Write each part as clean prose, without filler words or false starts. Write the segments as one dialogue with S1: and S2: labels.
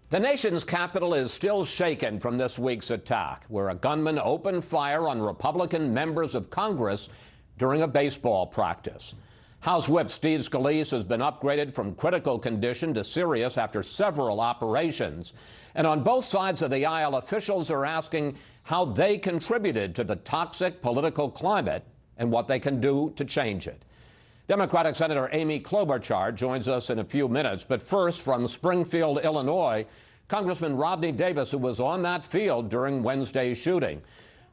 S1: The nation's capital is still shaken from this week's attack, where a gunman opened fire on Republican members of Congress during a baseball practice. House Whip Steve Scalise has been upgraded from critical condition to serious after several operations. And on both sides of the aisle, officials are asking how they contributed to the toxic political climate and what they can do to change it. Democratic Senator Amy Klobuchar joins us in a few minutes. But first, from Springfield, Illinois, Congressman Rodney Davis, who was on that field during Wednesday's shooting.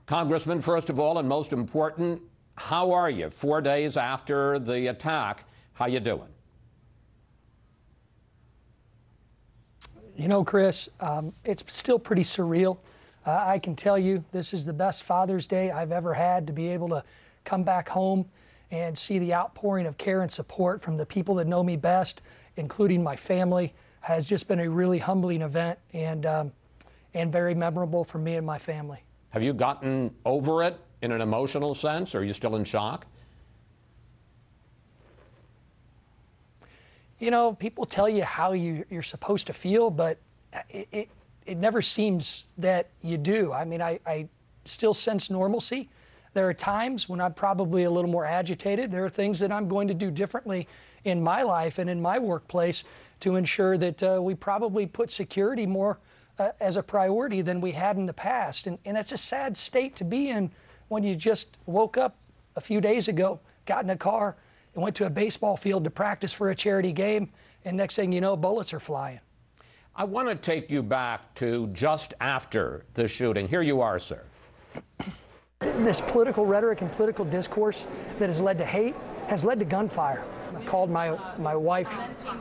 S1: Congressman, first of all, and most important, how are you 4 days after the attack? How you doing?
S2: You know, Chris, it's still pretty surreal. I can tell you this is the best Father's Day I've ever had, to be able to come back home and see the outpouring of care and support from the people that know me best, including my family. Has just been a really humbling event and very memorable for me and my family.
S1: Have you gotten over it in an emotional sense, or are you still in shock?
S2: You know, people tell you how you're supposed to feel, but it never seems that you do. I mean, I still sense normalcy. There are times when I'm probably a little more agitated. There are things that I'm going to do differently in my life and in my workplace to ensure that we probably put security more as a priority than we had in the past. And it's a sad state to be in when you just woke up a few days ago, got in a car, and went to a baseball field to practice for a charity game, and next thing you know, bullets are flying.
S1: I want to take you back to just after the shooting. Here you are, sir.
S2: This political rhetoric and political discourse that has led to hate has led to gunfire. I called my wife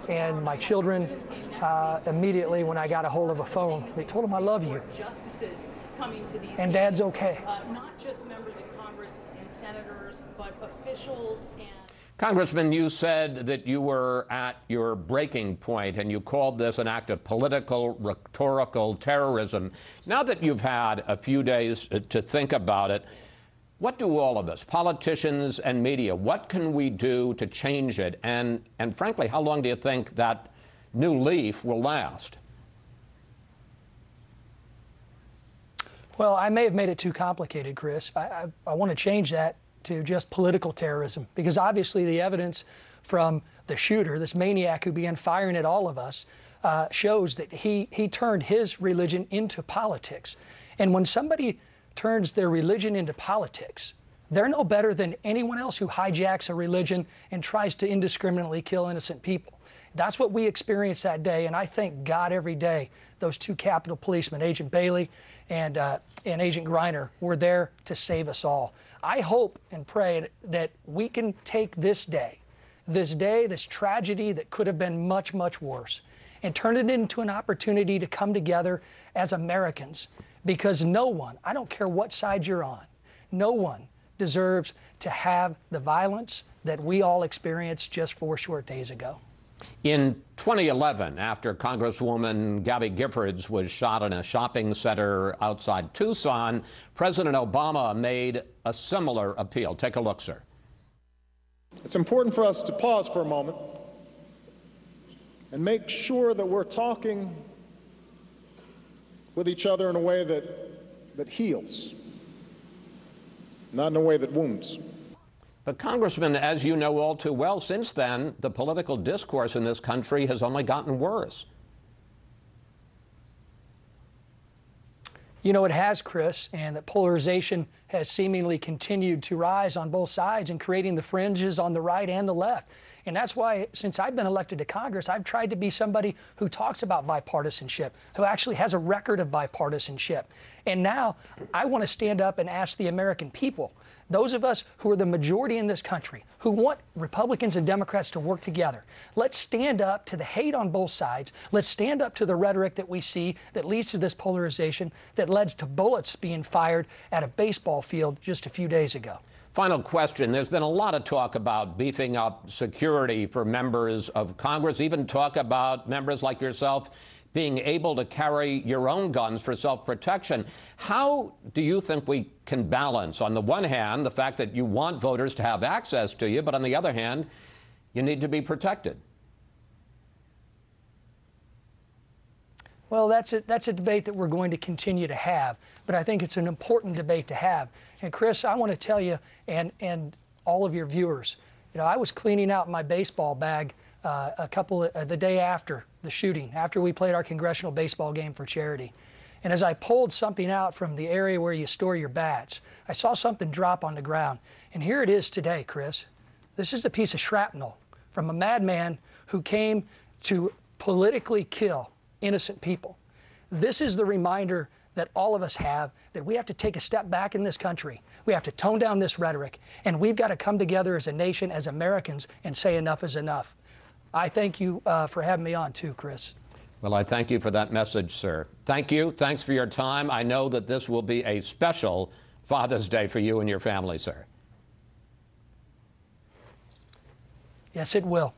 S2: and my children immediately when I got a hold of a phone. They told them, "I love you." And Dad's okay.
S3: Not just members of Congress and senators, but officials and...
S1: Congressman, you said that you were at your breaking point, and you called this an act of political, rhetorical terrorism. Now that you've had a few days to think about it, what do all of us, politicians and media, what can we do to change it? And frankly, how long do you think that new leaf will last?
S2: Well, I may have made it too complicated, Chris. I want to change that to just political terrorism, because obviously the evidence from the shooter, this maniac who began firing at all of us, shows that he turned his religion into politics. And when somebody turns their religion into politics, they're no better than anyone else who hijacks a religion and tries to indiscriminately kill innocent people. That's what we experienced that day, and I thank God every day those two Capitol policemen, Agent Bailey and Agent Griner, were there to save us all. I hope and pray that we can take this day, this tragedy that could have been much, much worse, and turn it into an opportunity to come together as Americans, because no one, I don't care what side you're on, no one deserves to have the violence that we all experienced just 4 short days ago.
S1: In 2011, after Congresswoman Gabby Giffords was shot in a shopping center outside Tucson, President Obama made a similar appeal. Take a look, sir.
S4: It's important for us to pause for a moment and make sure that we're talking with each other in a way that heals, not in a way that wounds.
S1: But, Congressman, as you know all too well, since then, the political discourse in this country has only gotten worse.
S2: You know, it has, Chris, and that polarization has seemingly continued to rise on both sides and creating the fringes on the right and the left. And that's why, since I've been elected to Congress, I've tried to be somebody who talks about bipartisanship, who actually has a record of bipartisanship. And now I want to stand up and ask the American people, those of us who are the majority in this country, who want Republicans and Democrats to work together, let's stand up to the hate on both sides. Let's stand up to the rhetoric that we see that leads to this polarization, that led to bullets being fired at a baseball field just a few days ago.
S1: Final question. There's been a lot of talk about beefing up security for members of Congress, even talk about members like yourself being able to carry your own guns for self-protection. How do you think we can balance, on the one hand, the fact that you want voters to have access to you, but on the other hand, you need to be protected?
S2: Well, that's a debate that we're going to continue to have, but I think it's an important debate to have. And Chris, I want to tell you and all of your viewers, you know, I was cleaning out my baseball bag the day after the shooting, after we played our congressional baseball game for charity. And as I pulled something out from the area where you store your bats, I saw something drop on the ground. And here it is today, Chris. This is a piece of shrapnel from a madman who came to politically kill innocent people. This is the reminder that all of us have, that we have to take a step back in this country. We have to tone down this rhetoric, and we've got to come together as a nation, as Americans, and say enough is enough. I thank you for having me on too, Chris.
S1: Well, I thank you for that message, sir. Thank you. Thanks for your time. I know that this will be a special Father's Day for you and your family, sir.
S2: Yes, it will.